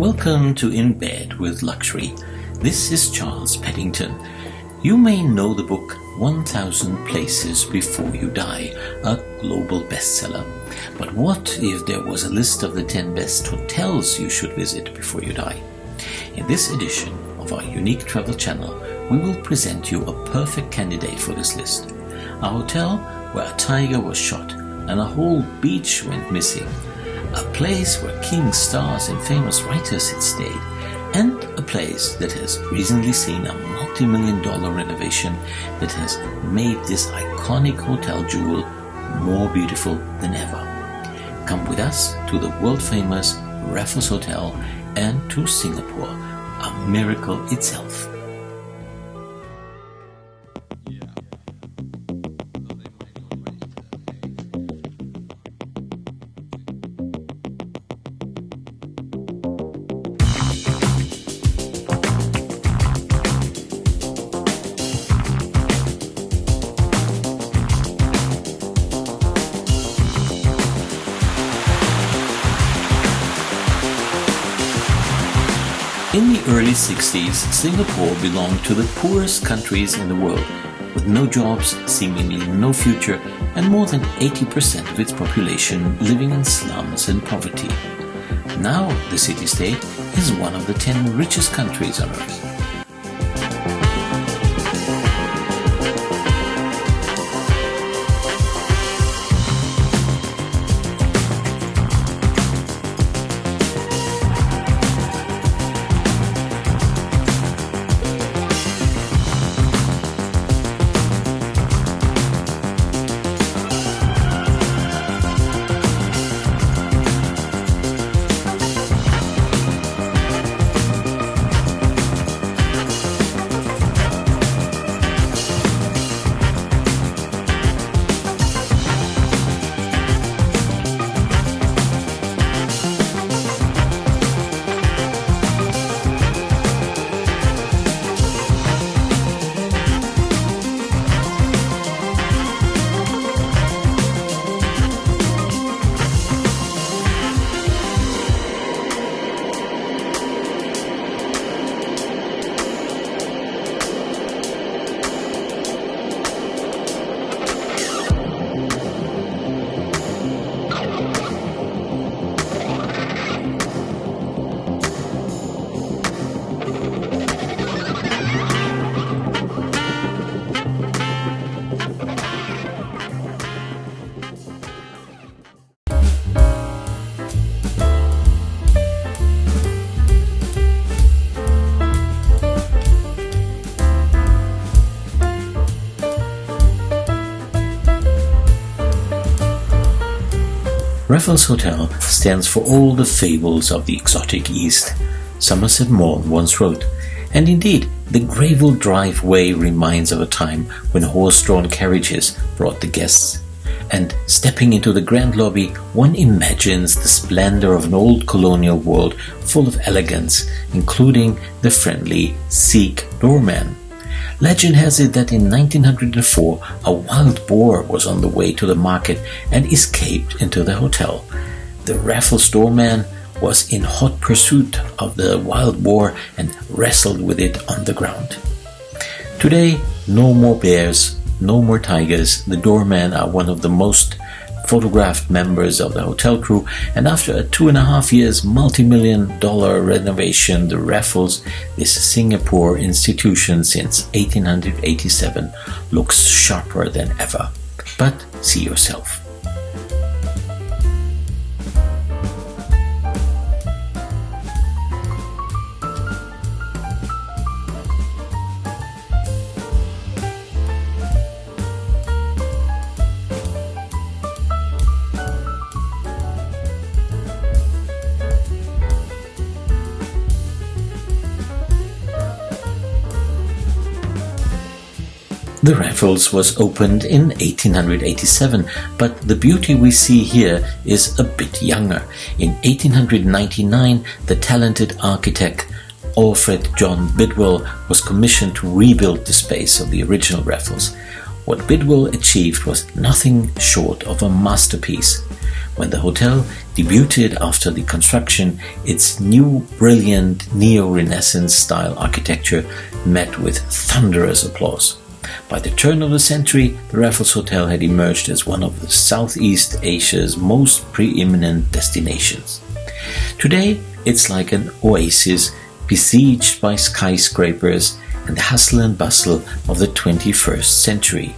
Welcome to In Bed with Luxury. This is Charles Peddington. You may know the book 1000 Places Before You Die, a global bestseller. But what if there was a list of the 10 best hotels you should visit before you die? In this edition of our unique travel channel, we will present you a perfect candidate for this list. A hotel where a tiger was shot and a whole beach went missing. A place where kings, stars and famous writers had stayed. And a place that has recently seen a multi-million-dollar renovation that has made this iconic hotel jewel more beautiful than ever. Come with us to the world-famous Raffles Hotel and to Singapore, a miracle itself. In the early 60s, Singapore belonged to the poorest countries in the world, with no jobs, seemingly no future, and more than 80% of its population living in slums and poverty. Now the city-state is one of the 10 richest countries on earth. Raffles Hotel stands for all the fables of the exotic East, Somerset Maugham once wrote, and indeed the gravel driveway reminds of a time when horse-drawn carriages brought the guests, and stepping into the grand lobby one imagines the splendor of an old colonial world full of elegance, including the friendly Sikh doorman. Legend has it that in 1904 a wild boar was on the way to the market and escaped into the hotel. The Raffles doorman was in hot pursuit of the wild boar and wrestled with it on the ground. Today, no more bears, no more tigers. The doormen are one of the most photographed members of the hotel crew, and after a 2.5 years multi-million-dollar renovation, the Raffles, this Singapore institution since 1887, looks sharper than ever. But see yourself. The Raffles was opened in 1887, but the beauty we see here is a bit younger. In 1899, the talented architect Alfred John Bidwell was commissioned to rebuild the space of the original Raffles. What Bidwell achieved was nothing short of a masterpiece. When the hotel debuted after the construction, its new brilliant neo-Renaissance style architecture met with thunderous applause. By the turn of the century, the Raffles Hotel had emerged as one of Southeast Asia's most preeminent destinations. Today, it's like an oasis besieged by skyscrapers and the hustle and bustle of the 21st century.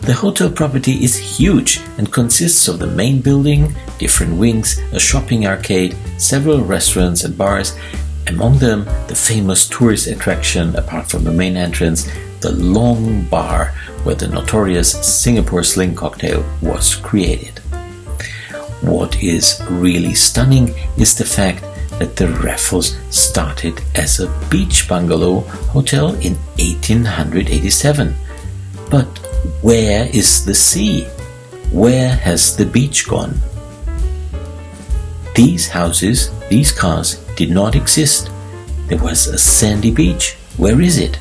The hotel property is huge and consists of the main building, different wings, a shopping arcade, several restaurants and bars, among them the famous tourist attraction, apart from the main entrance, the long bar where the notorious Singapore Sling cocktail was created. What is really stunning is the fact that the Raffles started as a beach bungalow hotel in 1887. But where is the sea? Where has the beach gone? These houses, these cars did not exist. There was a sandy beach. Where is it?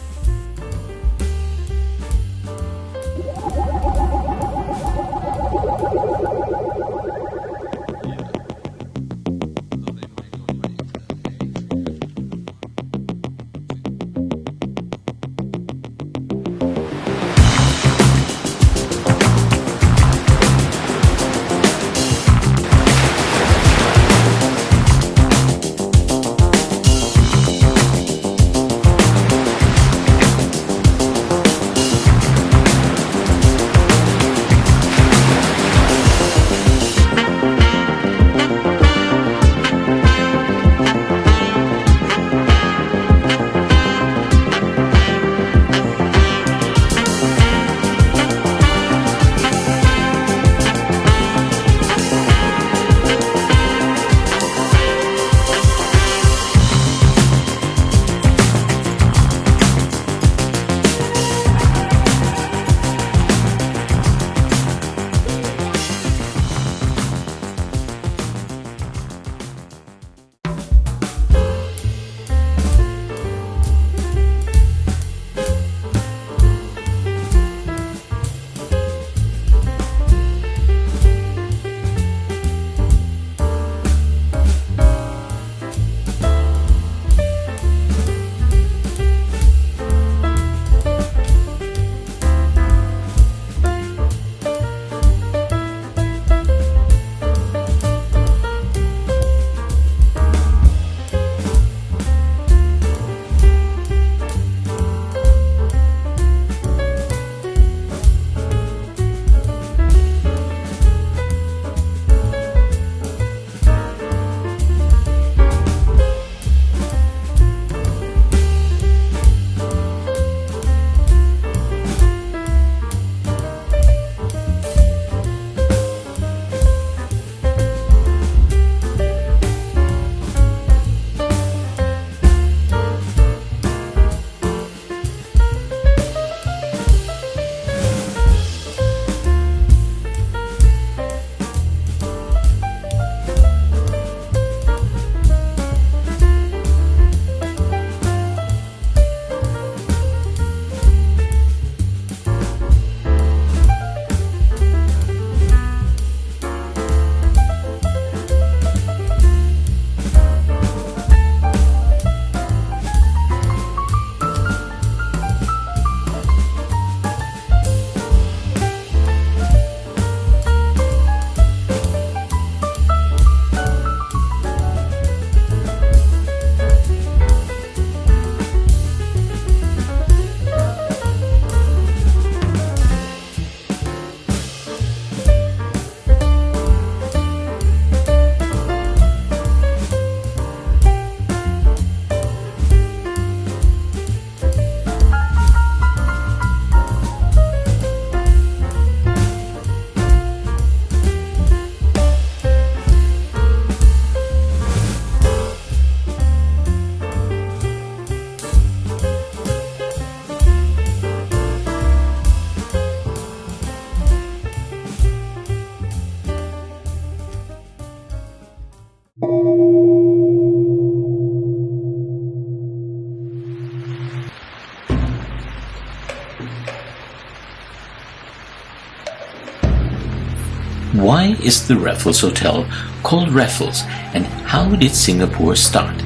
Why is the Raffles Hotel called Raffles, and how did Singapore start?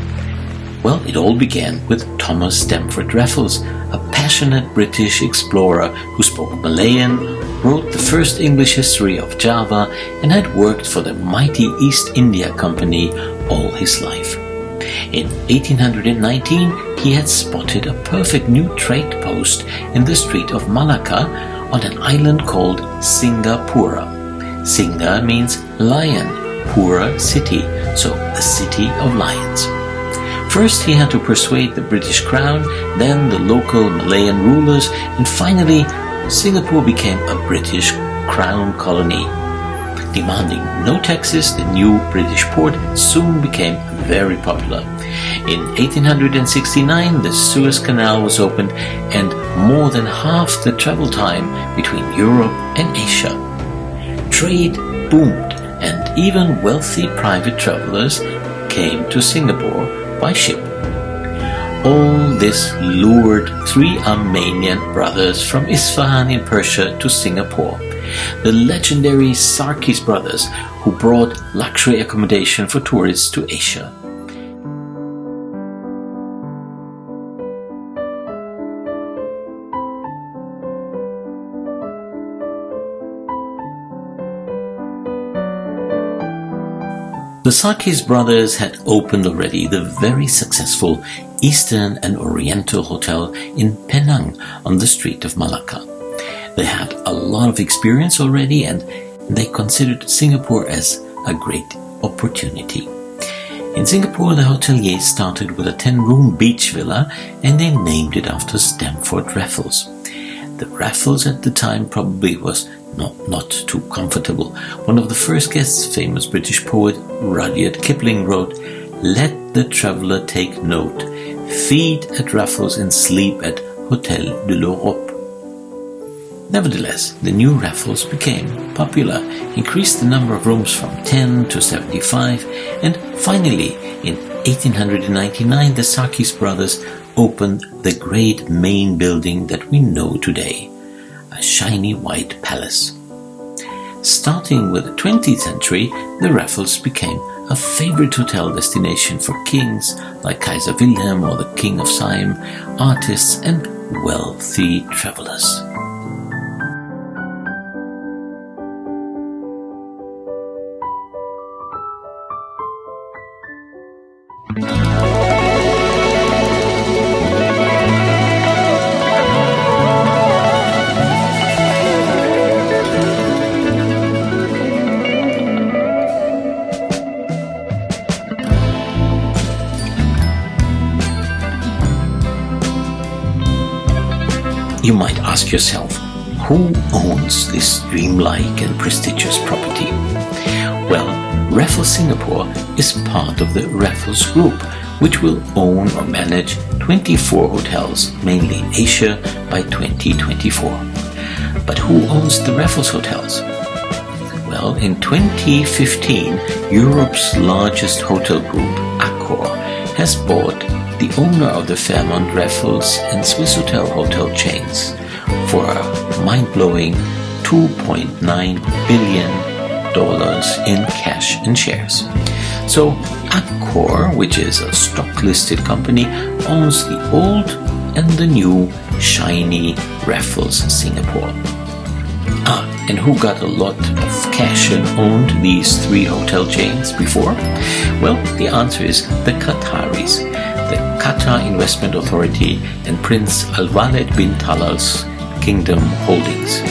Well, it all began with Thomas Stamford Raffles, a passionate British explorer who spoke Malayan, wrote the first English history of Java, and had worked for the mighty East India Company all his life. In 1819, he had spotted a perfect new trade post in the Strait of Malacca on an island called Singapura. Singa means lion, Pura city, so a city of lions. First he had to persuade the British Crown, then the local Malayan rulers, and finally Singapore became a British Crown colony. Demanding no taxes, the new British port soon became very popular. In 1869, the Suez Canal was opened, and more than half the travel time between Europe and Asia. Trade boomed, and even wealthy private travelers came to Singapore by ship. All this lured three Armenian brothers from Isfahan in Persia to Singapore, the legendary Sarkis brothers, who brought luxury accommodation for tourists to Asia. The Sarkis brothers had opened already the very successful Eastern and Oriental Hotel in Penang on the Strait of Malacca. They had a lot of experience already, and they considered Singapore as a great opportunity. In Singapore, the hoteliers started with a 10-room beach villa, and they named it after Stamford Raffles. The Raffles at the time probably was not too comfortable. One of the first guests, famous British poet Rudyard Kipling, wrote, "Let the traveller take note, feed at Raffles and sleep at Hotel de l'Europe." Nevertheless, the new Raffles became popular, increased the number of rooms from 10 to 75, and finally, in 1899, the Sarkis brothers opened the great main building that we know today, a shiny white palace. Starting with the 20th century, the Raffles became a favorite hotel destination for kings like Kaiser Wilhelm or the King of Siam, artists and wealthy travelers. You might ask yourself, who owns this dreamlike and prestigious property? Well, Raffles Singapore is part of the Raffles Group, which will own or manage 24 hotels, mainly in Asia, by 2024. But who owns the Raffles hotels? Well, in 2015, Europe's largest hotel group, Accor, has bought the owner of the Fairmont Raffles and Swissôtel hotel chains for a mind-blowing $2.9 billion in cash and shares. So Accor, which is a stock-listed company, owns the old and the new shiny Raffles Singapore. And who got a lot of cash and owned these three hotel chains before? Well, the answer is the Qataris, the Qatar Investment Authority and Prince Al-Walid bin Talal's Kingdom Holdings.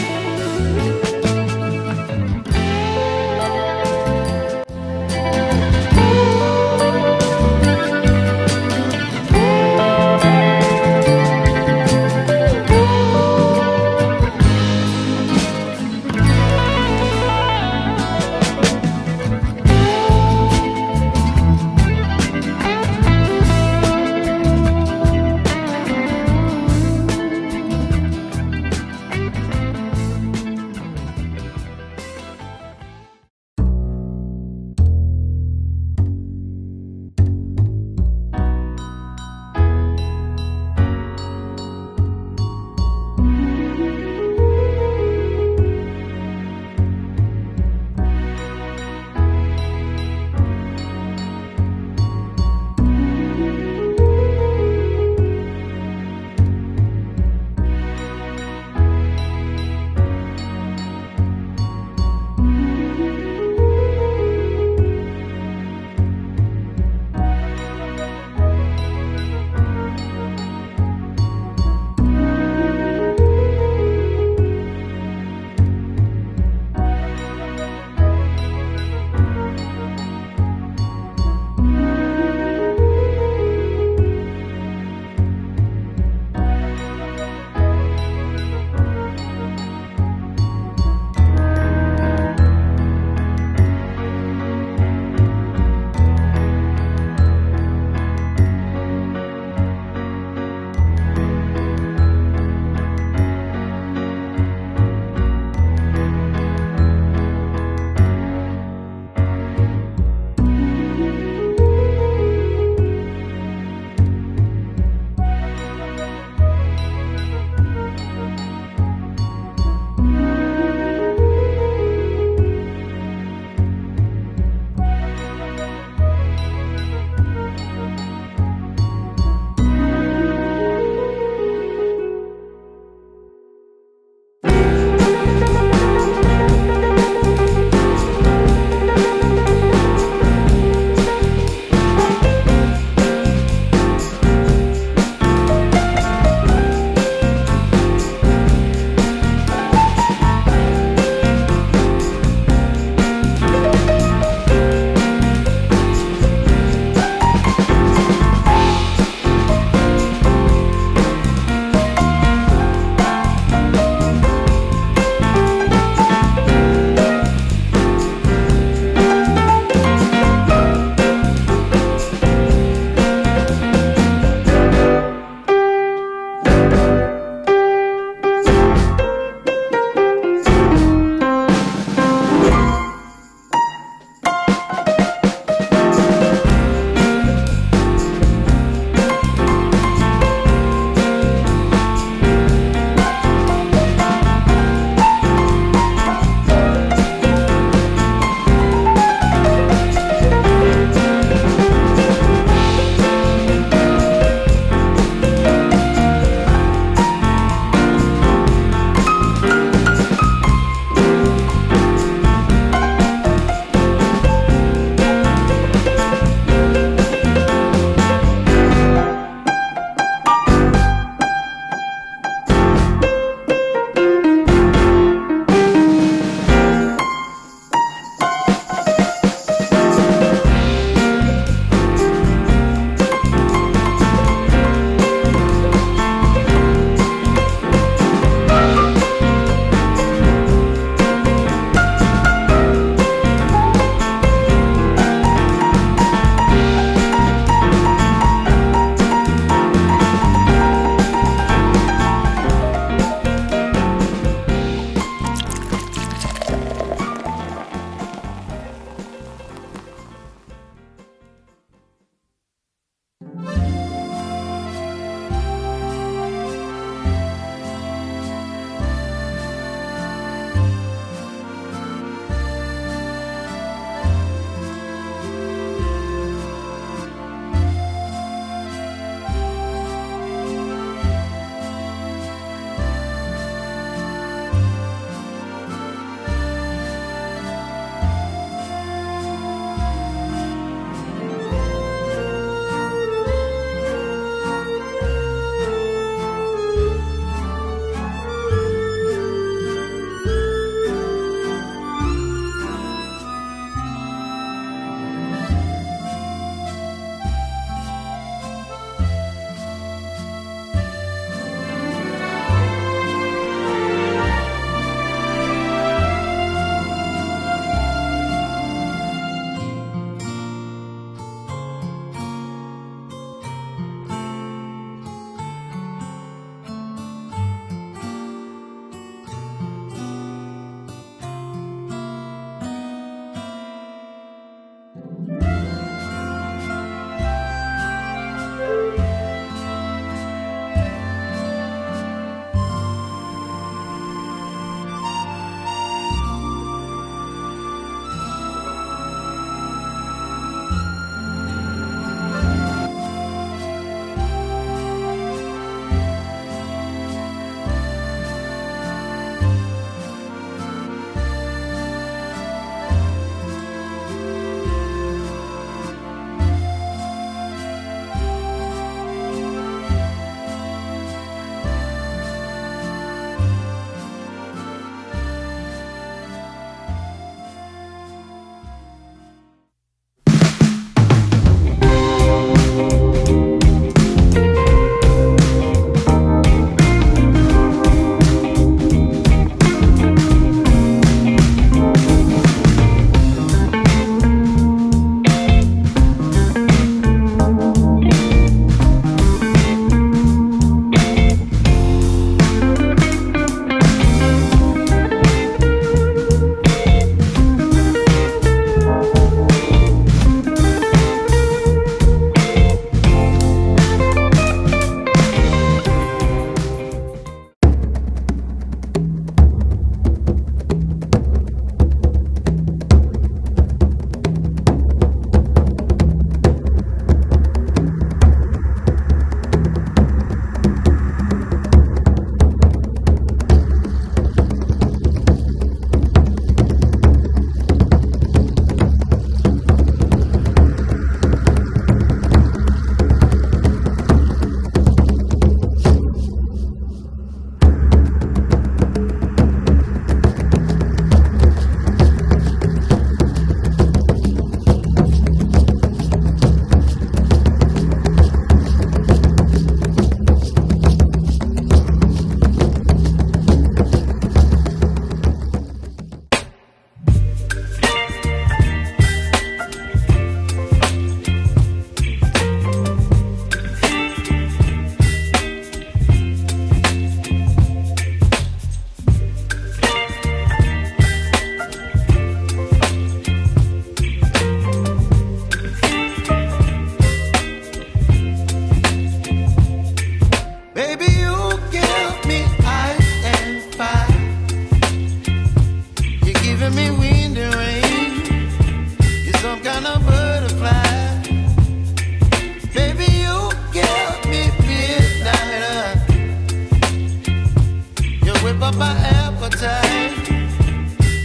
appetite.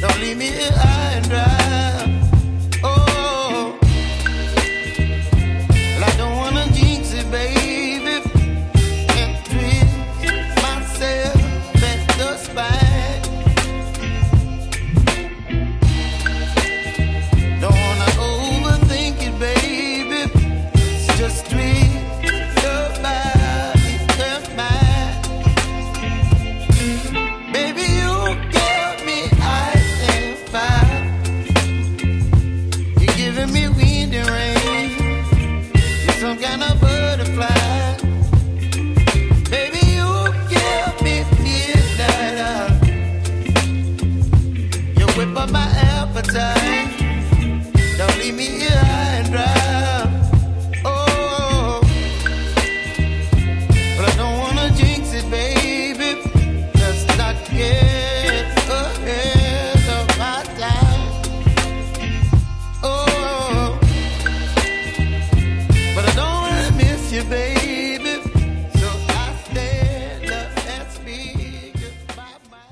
Don't leave me here high and dry. Oh, well, I don't wanna jinx it, baby, and twist myself at the spine. Don't wanna overthink it, baby. It's just twist your body and mine. Baby, you give me ice and fire. You're giving me wind and rain. You're some kind of butterfly. Baby, you give me midnight. You whip up my appetite. Don't leave me here high and dry. Oh, but I don't wanna jinx it, baby. Let's not get ahead of my time. Oh, but I don't wanna miss you, baby. So I stand up and speak my mind.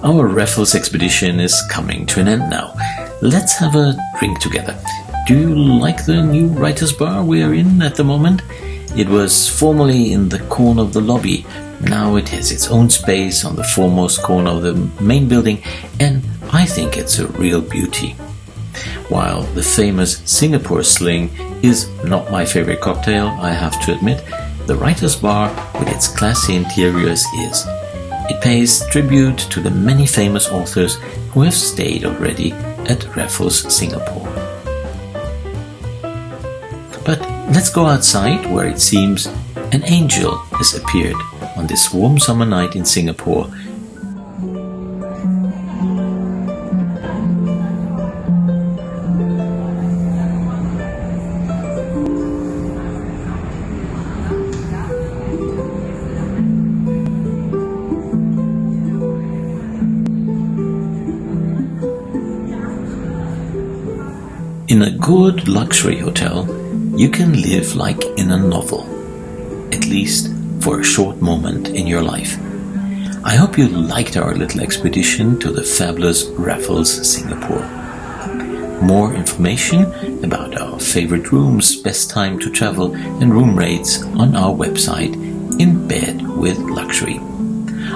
Our Raffles expedition is coming to an end now. Let's have a drink together. Do you like the new writer's bar we are in at the moment? It was formerly in the corner of the lobby. Now it has its own space on the foremost corner of the main building, and I think it's a real beauty. While the famous Singapore Sling is not my favorite cocktail, I have to admit, the writer's bar with its classy interiors is. It pays tribute to the many famous authors who have stayed already at Raffles Singapore. But let's go outside, where it seems an angel has appeared on this warm summer night in Singapore. In a good luxury hotel, you can live like in a novel, at least for a short moment in your life. I hope you liked our little expedition to the fabulous Raffles Singapore. More information about our favorite rooms, best time to travel, and room rates on our website, In Bed with Luxury.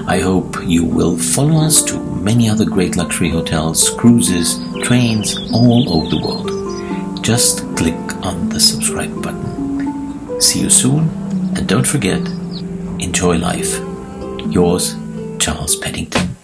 I hope you will follow us to many other great luxury hotels, cruises, trains all over the world. Just click on the subscribe button. See you soon, and don't forget, enjoy life. Yours, Charles Paddington.